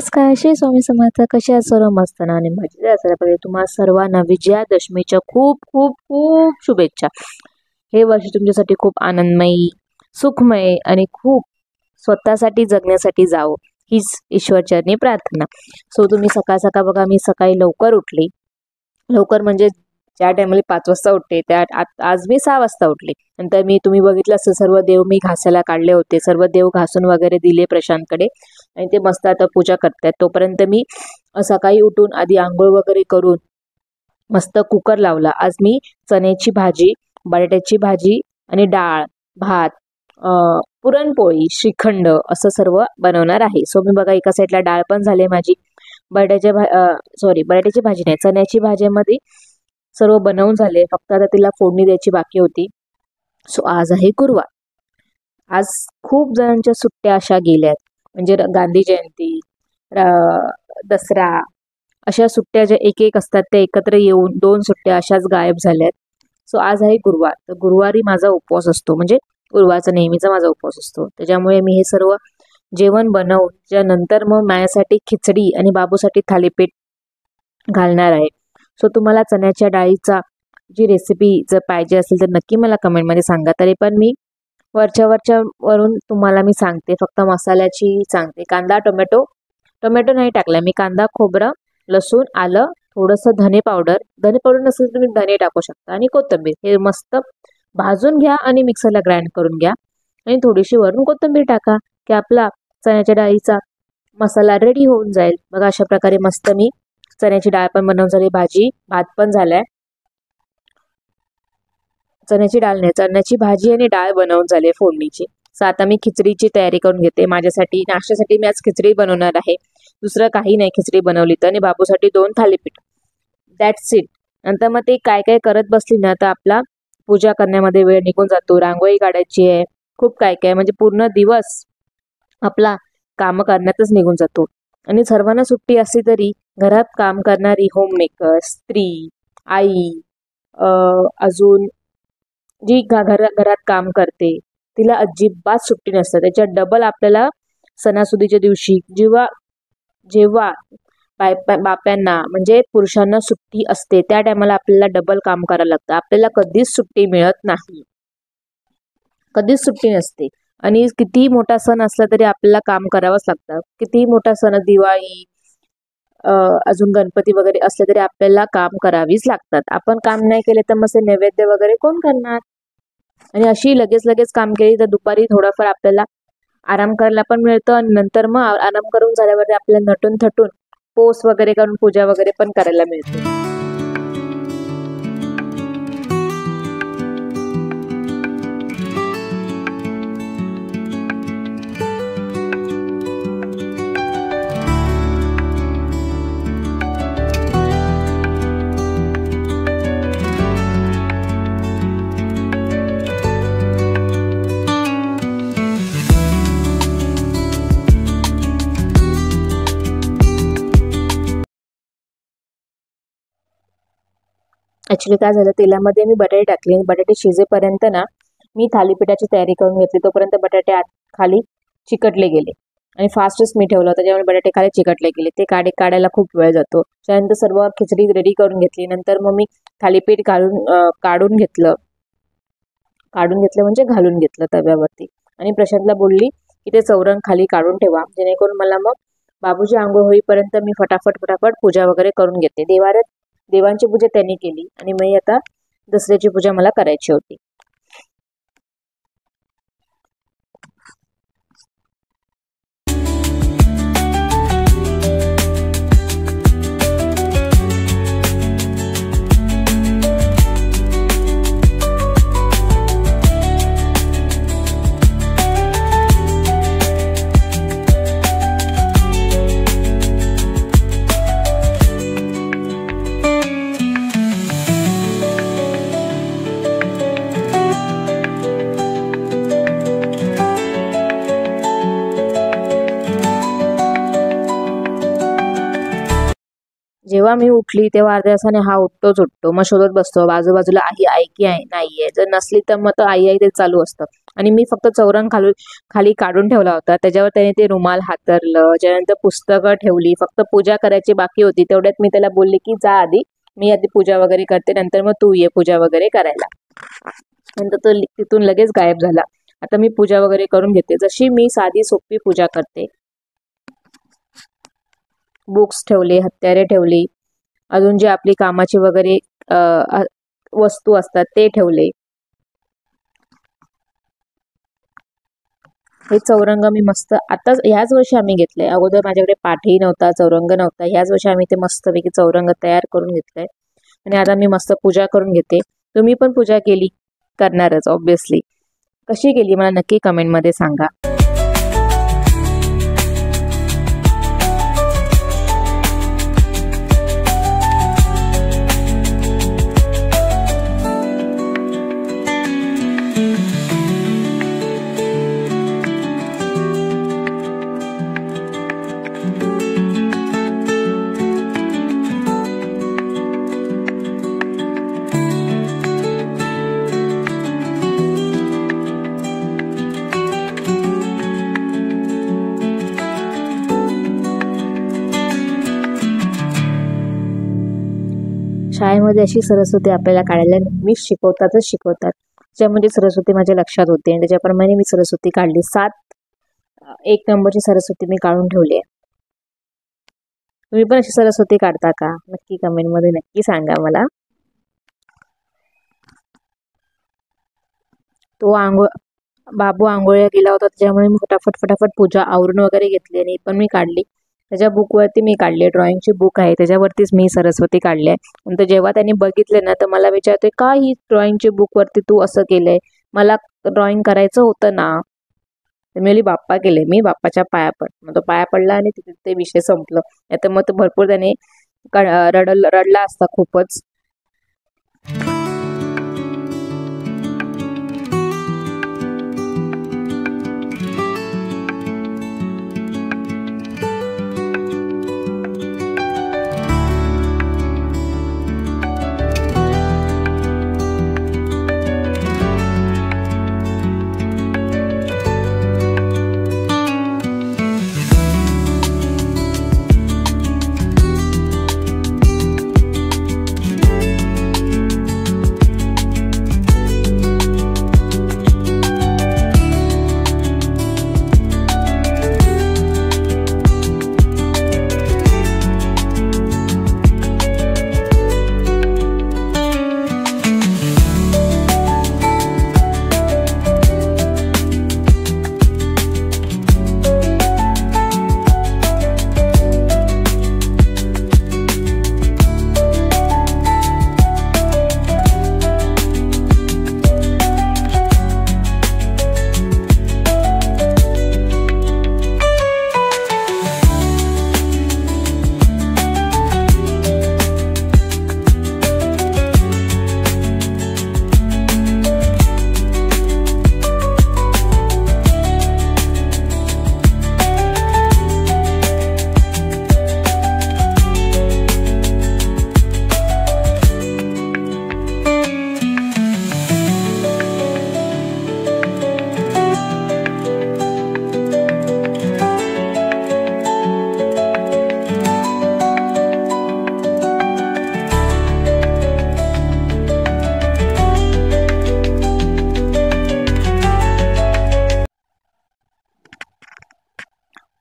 नमस्कार, श्री स्वामी समर्थ. कसे आहात सर्व? मस्त ना आणि मजेत असायला पाहिजे. तुम्हा सर्वांना विजयादशमीच्या खूप खूप खूप शुभेच्छा. हे वर्ष तुमच्यासाठी खूप आनंदमयी, सुखमय आणि खूप स्वतःसाठी जगण्यासाठी जावं हीच ईश्वरचरणी प्रार्थना. सो तुम्ही सकाळ सकाळ बघा, मी सकाळी लवकर उठली. लवकर म्हणजे ज्या टायमाला 5 वाजता उठते त्या आज मी 6 वाजता उठले. नंतर तुम्ही बघितलं असं सर्व देव मी घासायला काढले होते. सर्व देव घासून वगैरे दिले प्रशांतकडे आणि ते मस्त आता पूजा करतात. तोपर्यंत मी सकाळी उठून आधी आंघोळ वगैरे करून मस्त कुकर लावला. आज मी चण्याची भाजी, बटाट्याची भाजी आणि डाळ, भात, पुरणपोळी, श्रीखंड असं सर्व बनवणार आहे. सो मी बघा एका साईडला डाळ पण झाली माझी. बटाट्याची भाजी नाही, चण्याची भाजीमध्ये सर्व बनवून झाले. फक्त आता तिला फोडणी द्यायची बाकी होती. सो आज आहे गुरुवार. आज खूप जणांच्या सुट्ट्या अशा गेल्यात, म्हणजे गांधी जयंती, दसरा अशा सुट्ट्या ज्या एक एक असतात त्या एकत्र येऊन 2 सुट्ट्या अशाच गायब झाल्यात. सो आज आहे गुरुवार. तर गुरुवारी माझा उपवास असतो, म्हणजे गुरुवारचा नेहमीचा माझा उपवास असतो. त्याच्यामुळे मी हे सर्व जेवण बनवून त्यानंतर मग माझ्यासाठी खिचडी आणि बाबूसाठी थालीपीठ घालणार आहे. सो तुम्हाला चण्याच्या डाळीचा जी रेसिपी जर पाहिजे असेल तर नक्की मला कमेंटमध्ये सांगा. तरी पण मी वरून तुम्हाला मी सांगते, फक्त मसाल्याची सांगते. कांदा, टोमॅटो नाही टाकला मी. कांदा, खोबरं, लसूण, आलं, थोडंसं धने पावडर नसेल तर तुम्ही धने टाकू शकता, आणि कोथिंबीर हे मस्त भाजून घ्या आणि मिक्सरला ग्राइंड करून घ्या. आणि थोडीशी वरून कोथिंबीर टाका की आपला चण्याच्या डाळीचा मसाला रेडी होऊन जाईल. बघा अशा प्रकारे मस्त मी चण्याची डाळ पण बनवून झाली, भात पण झालाय. चण्याची भाजी आणि डाळ बनवून झाली फोडणीची. सो आता मी खिचडीची तयारी करून घेते. माझ्यासाठी नाश्त्यासाठी मी आज खिचडी बनवणार आहे, दुसरं काही नाही. खिचडी बनवली तर, आणि बाबूसाठी 2 थालीपीठ, दॅट्स इट. नंतर मग ते काय काय करत बसली ना तर आपला पूजा करण्यामध्ये वेळ निघून जातो. रांगोळी काढायची आहे, खूप काय काय, म्हणजे पूर्ण दिवस आपला काम करण्यातच निघून जातो. आणि सर्वांना सुट्टी असली तरी घरात काम करणारी होममेकर स्त्री, आई, अजून जी घरात काम करते तिला अजिबात सुट्टी नसते. त्याच्यात डबल आपल्याला सणासुदीच्या दिवशी जेव्हा बाप्यांना म्हणजे पुरुषांना सुट्टी असते त्या टायमाला आपल्याला डबल काम करायला लागतं. आपल्याला कधीच सुट्टी मिळत नाही, कधीच सुट्टी नसते. आणि कितीही मोठा सण असला तरी आपल्याला काम करावंच लागतं. कितीही मोठा सण, दिवाळी, अजून गणपती वगैरे असले तरी आपल्याला काम करावीच लागतात. आपण काम नाही केले तर मग नैवेद्य वगैरे कोण करणार? आणि अशी लगेच काम केली तर दुपारी थोडाफार आपल्याला आराम करायला पण मिळतं. आणि नंतर मग आराम करून झाल्यावर आपल्याला नटून थटून पोस वगैरे करून पूजा वगैरे पण करायला मिळते. ॲक्च्युली काय झालं, तेलामध्ये मी बटाटे टाकले. बटाटे शिजेपर्यंत ना मी थालीपीठाची तयारी करून घेतली. तोपर्यंत बटाटे खाली चिकटले गेले आणि फास्टच मी ठेवलं होतं, त्यामुळे बटाटे खाली चिकटले गेले. ते काढायला खूप वेळ जातो. त्यानंतर सर्व खिचडी रेडी करून घेतली. नंतर मग मी थालीपीठ काढून घेतलं म्हणजे घालून घेतलं तव्यावरती. आणि प्रशांतला बोलली की ते चौरंग खाली काढून ठेवा, जेणेकरून मला मग बाबूची आंघोळ होईपर्यंत मी फटाफट पूजा वगैरे करून घेते. देवांची पूजा त्यांनी केली आणि मी आता दसऱ्याची पूजा मला करायची होती. जेव्हा मी उठली तेव्हा अर्ध्या तासाने हा उठतो, मग शोधत बसतो आजूबाजूला आई आहे की नाहीये. जर नसली तर मग तो आई ते चालू असतं. आणि मी फक्त चौरंग खाली काढून ठेवला होता, त्याच्यावर त्याने ते रुमाल हातरलं, त्याच्यानंतर पुस्तकं ठेवली, फक्त पूजा करायची बाकी होती. तेवढ्यात मी त्याला बोलले की जा आधी, मी आधी पूजा वगैरे करते, नंतर मग तू ये पूजा वगैरे करायला. नंतर तो तिथून लगेच गायब झाला. आता मी पूजा वगैरे करून घेते, जशी मी साधी सोपी पूजा करते. बुक्स ठेवले, हत्यारे ठेवली, अजून जे आपली कामाची वगैरे वस्तू असतात ते ठेवले. हे चौरंग मी मस्त आताच ह्याच वर्षी आम्ही घेतलंय. अगोदर माझ्याकडे पाठही नव्हता, चौरंग नव्हता. ह्याच वर्षी आम्ही ते मस्तपैकी चौरंग तयार करून घेतलंय आणि आता मी मस्त पूजा करून घेते. तुम्ही पण पूजा केली करणारच ऑब्विसली. कशी केली मला नक्की कमेंटमध्ये सांगा. शाळेमध्ये अशी सरस्वती आपल्याला काढायला नेहमीच शिकवतात. त्याच्यामध्ये सरस्वती माझ्या लक्षात होते आणि त्याच्याप्रमाणे मी सरस्वती काढली. 1 नंबरची सरस्वती मी काढून ठेवली आहे. तुम्ही पण अशी सरस्वती काढता का? नक्की कमेंटमध्ये नक्की सांगा मला. तो बाबू आंघोळीला गेला होता, त्याच्यामुळे मी फटाफट पूजा आवरून वगैरे घेतली आणि पण मी काढली. त्याच्या बुकवरती मी काढली, ड्रॉइंगची बुक आहे त्याच्यावरतीच मी सरस्वती काढली आहे. नंतर जेव्हा त्यांनी बघितले ना तर मला विचारते का ही ड्रॉइंगची बुकवरती तू असं केलंय, मला ड्रॉइंग करायचं होतं ना. तर मी बाप्पा केले, मी बाप्पाच्या पाया पड. मग तो पाया पडला आणि तिथे ते विषय संपलं. नाही तर मग तो भरपूर त्याने रडला असता खूपच.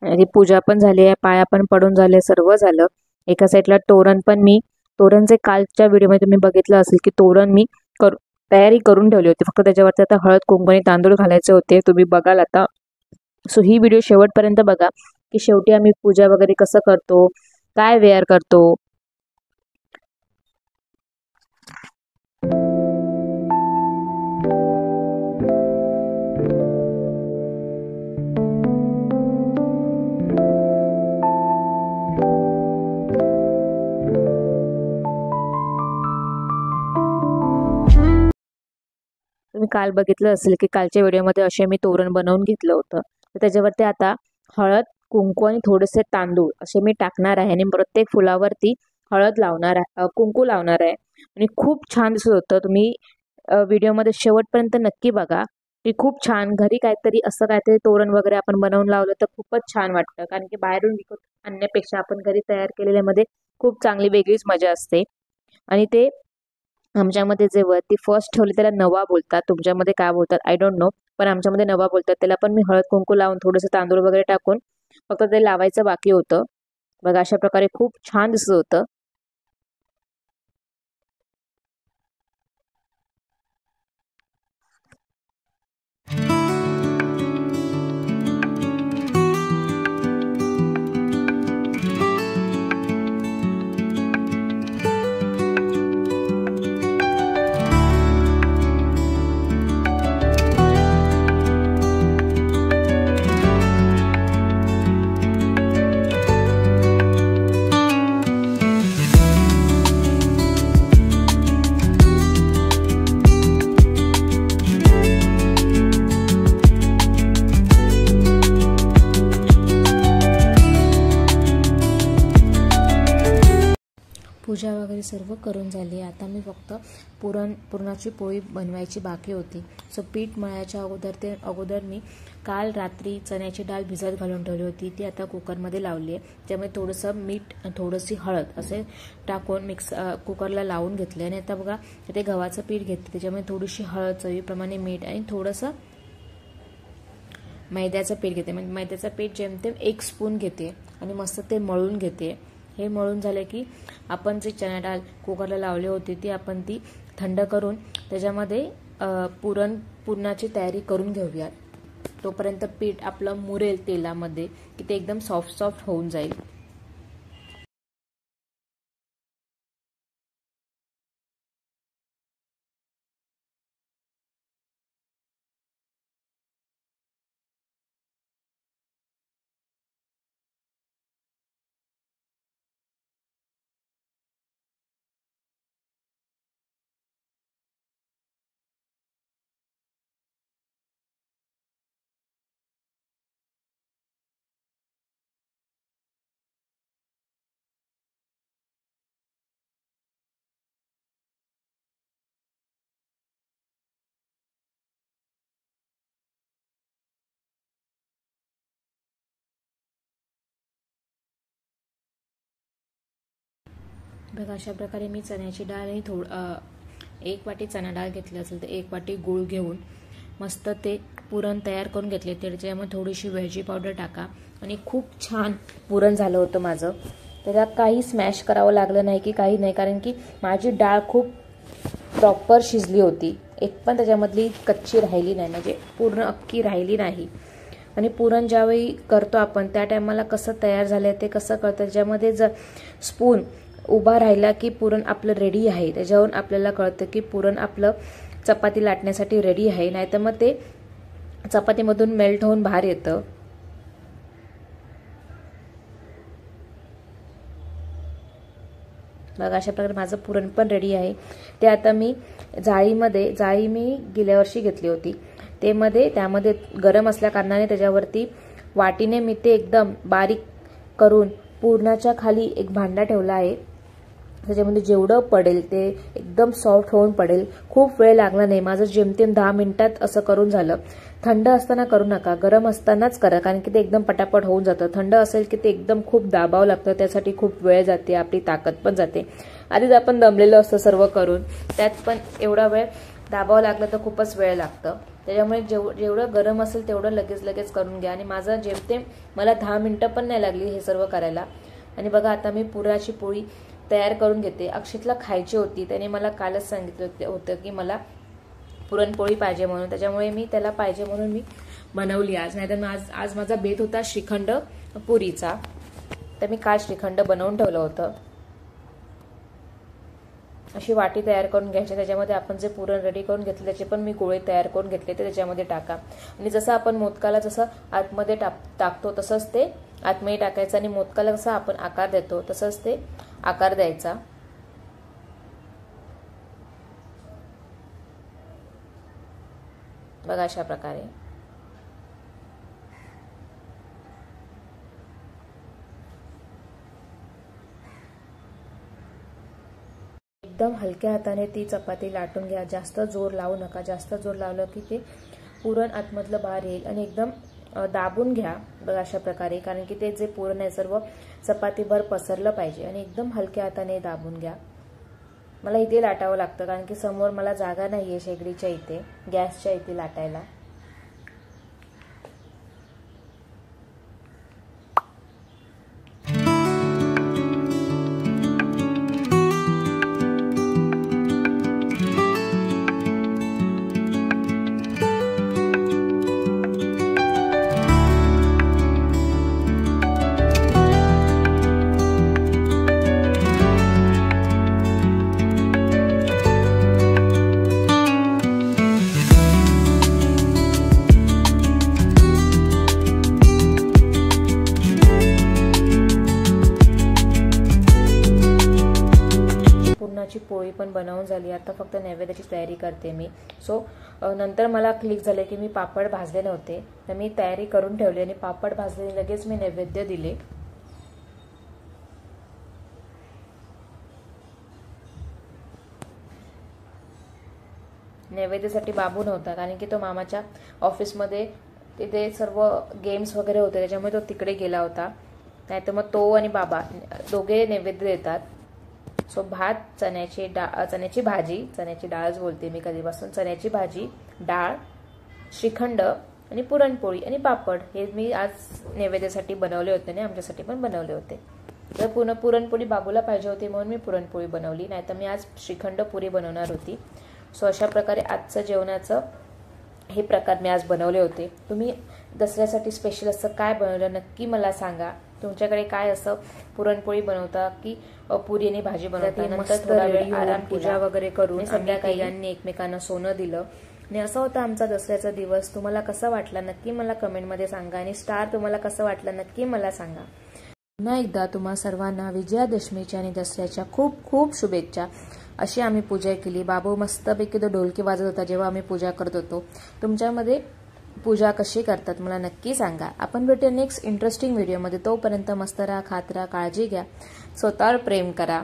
आणि पूजा पण झाली आहे, पाया पण पडून झाले, सर्व झालं. एका साईडला तोरण पण तोरणचे कालच्या व्हिडिओमध्ये तुम्ही बघितलं असेल की तोरण मी तयारी करून ठेवली होती. फक्त त्याच्यावरती आता हळद कुंकू आणि तांदूळ घालायचे होते, तुम्ही बघाल आता. सो ही व्हिडिओ शेवटपर्यंत बघा की शेवटी आम्ही पूजा वगैरे कसं करतो, काय वेअर करतो. तुम्ही काल बघितलं असेल की कालच्या व्हिडिओमध्ये असे मी तोरण बनवून घेतलं होतं. तर त्याच्यावरती आता हळद कुंकू आणि थोडेसे तांदूळ असे मी टाकणार आहे आणि प्रत्येक फुलावरती हळद लावणार आहे, कुंकू लावणार आहे आणि खूप छान दिसत होतं. तुम्ही व्हिडिओमध्ये शेवटपर्यंत नक्की बघा. की खूप छान घरी काहीतरी असं काहीतरी तोरण वगैरे आपण बनवून लावलं तर खूपच छान वाटतं, कारण की बाहेरून विकत आणण्यापेक्षा आपण घरी तयार केलेल्यामध्ये खूप चांगली वेगळीच मजा असते. आणि ते आमच्यामध्ये जे वरती फर्स्ट ठेवले त्याला नवा बोलतात, तुमच्यामध्ये काय बोलतात आय डोंट नो, पण आमच्यामध्ये नवा बोलतात. त्याला पण मी हळद कुंकू लावून थोडंसं तांदूळ वगैरे टाकून फक्त ते लावायचं बाकी होतं. बघा अशा प्रकारे खूप छान दिसत होतं. पूजा वगैरे सर्व करून झाली. आता मी फक्त पुरणाची पोळी बनवायची बाकी होती. सो पीठ मळायच्या अगोदर मी काल रात्री चण्याची डाळ भिजत घालून ठेवली होती. ती आता कुकरमध्ये लावली आहे. त्यामुळे थोडंसं मीठ, थोडीशी हळद असे टाकून कुकरला लावून घेतले. आणि आता बघा इथे गव्हाचं पीठ घेतलं, त्याच्यामुळे थोडीशी हळद, चवीप्रमाणे मीठ आणि थोडंसं मैद्याचं पीठ घेते. म्हणजे मैद्याचं पीठ जेमतेम 1 स्पून घेते आणि मस्त ते मळून घेते. हे मळून झाले की आपण जी चणा डाळ कुकरला लावली होती ती आपण ती थंड करून त्याच्यामध्ये पुरणाची तयारी करून घेऊयात. तोपर्यंत पीठ आपलं मुरेल तेलामध्ये की ते एकदम सॉफ्ट होऊन जाईल. बघा अशा प्रकारे मी चण्याची डाळ आणि 1 वाटी चणा डाळ घेतली असेल तर 1 वाटी गूळ घेऊन मस्त ते पुरण तयार करून घेतले. त्याच्यामध्ये थोडीशी वेलची पावडर टाका आणि खूप छान पुरण झालं होतं माझं. त्याला काही स्मॅश करावं लागलं नाही की काही नाही, कारण की माझी डाळ खूप प्रॉपर शिजली होती. एक पण त्याच्यामधली कच्ची राहिली नाही, म्हणजे पूर्ण अख्खी राहिली नाही. आणि पुरण ज्यावेळी करतो आपण त्या टायमाला कसं तयार झालंय ते कसं कळतं, त्याच्यामध्ये जर स्पून उभा राहिला की पुरण आपलं रेडी आहे. त्याच्यावरून आपल्याला कळतं की पुरण आपलं चपाती लाटण्यासाठी रेडी आहे. नाहीतर मग ते चपातीमधून मेल्ट होऊन बाहेर येतं. बघा अशा प्रकारे माझं पुरण पण रेडी आहे. ते आता मी जाळी मी गेल्या वर्षी घेतली होती. त्यामध्ये गरम असल्या कारणाने त्याच्यावरती वाटीने मी ते एकदम बारीक करून पुरणाच्या खाली एक भांडा ठेवला आहे. त्याच्यामध्ये जेवढं पडेल ते एकदम सॉफ्ट होऊन पडेल. खूप वेळ लागला नाही, माझं जेमतेम 10 मिनिटात असं करून झालं. थंड असताना करू नका, गरम असतानाच करा, कारण की ते एकदम पटापट होऊन जातं. थंड असेल की ते एकदम खूप दाबावं लागतं, त्यासाठी खूप वेळ जाते, आपली ताकद पण जाते. आधीच आपण दमलेलो असतो सर्व करून, त्यात पण एवढा वेळ दाबावं लागलं तर खूपच वेळ लागतं. त्याच्यामुळे जेवढं गरम असेल तेवढं लगेच करून घ्या. आणि माझं जेमतेम मला 10 मिनिटं पण नाही लागली हे सर्व करायला. आणि बघा आता मी पुरणाची पोळी तयार करून घेते. अक्षितला खायची होती, त्याने मला कालच सांगितलं होतं की मला पुरणपोळी पाहिजे म्हणून, त्याच्यामुळे मी त्याला पाहिजे म्हणून मी बनवली आज. नाहीतर आज माझा बेत होता श्रीखंड पुरीचा, तर मी काल श्रीखंड बनवून ठेवलं होतं. अशी वाटी तयार करून घ्यायची, त्याच्यामध्ये आपण जे पुरण रेडी करून घेतले त्याचे पण मी गोळे तयार करून घेतले ते त्याच्यामध्ये टाका. आणि जसं आपण मोदकाला जसं आतमध्ये टाकतो तसंच ते आतमध्ये टाकायचं. आणि मोदकाला जसा आपण आकार देतो तसंच ते आकार द्यायचा. बघा अशा प्रकारे. एकदम हलक्या हाताने ती चपाती लाटून घ्या. जास्त जोर लावू नका. जास्त जोर लावलं की ते पुरण आतमधलं बाहेर येईल. आणि एकदम दाबून घ्या बघा अशा प्रकारे, कारण की ते जे पुरण आहे सर्व चपातीभर पसरलं पाहिजे. आणि एकदम हलक्या हाताने दाबून घ्या. मला इथे लाटावं लागतं कारण की समोर मला जागा नाही आहे शेगडीच्या इथे, गॅसच्या इथे लाटायला. पोळी पण बनवून झाली. आता फक्त नैवेद्याची तयारी करते मी. सो नंतर मला क्लिक झाले की मी पापड भाजले नव्हते, तर मी तयारी करून ठेवली आणि पापड भाजले लगेच मी नैवेद्य दिले. नैवेद्यासाठी बाबू नव्हता कारण की तो मामाच्या ऑफिसमध्ये तिथे सर्व गेम्स वगैरे होते, त्याच्यामुळे तो तिकडे गेला होता. नाहीतर मग तो आणि बाबा दोघे नैवेद्य देतात. सो भात, चण्याची भाजी, चण्याची डाळच बोलते मी कधीपासून, चण्याची भाजी, डाळ, श्रीखंड आणि पुरणपोळी आणि पापड हे मी आज नैवेद्यासाठी बनवले होते आणि आमच्यासाठी पण बनवले होते. तर पुरणपोळी बाबूला पाहिजे होती म्हणून मी पुरणपोळी बनवली, नाहीतर मी आज श्रीखंड पुरी बनवणार होती. सो अशा प्रकारे आजचं जेवणाचं हे प्रकार मी आज बनवले होते. तुम्ही दसऱ्यासाठी स्पेशल असं काय बनवलं नक्की मला सांगा. तुमच्याकडे काय असं पुरणपोळी बनवता की पुरी आणि भाजी बनवता. नंतर थोडा वेळ आराम, पूजा वगैरे करून संध्याकाळी एकमेकांना सोनं दिलं. आणि असा होता आमचा दसऱ्याचा दिवस. तुम्हाला कसा वाटला नक्की मला कमेंटमध्ये सांगा. आणि स्टार तुम्हाला कसं वाटलं नक्की मला सांगा. पुन्हा एकदा तुम्हा सर्वांना विजयादशमीच्या आणि दसऱ्याच्या खूप खूप शुभेच्छा. अशी आम्ही पूजा केली. बाबू मस्तपैकी तो ढोलकी वाजत होता जेव्हा आम्ही पूजा करत होतो. तुमच्यामध्ये पूजा कशी करतात मला नक्की सांगा. आपण भेटूया नेक्स्ट इंटरेस्टिंग व्हिडिओमध्ये. तोपर्यंत मस्त राहा, खात राहा, काळजी घ्या, स्वतःवर प्रेम करा.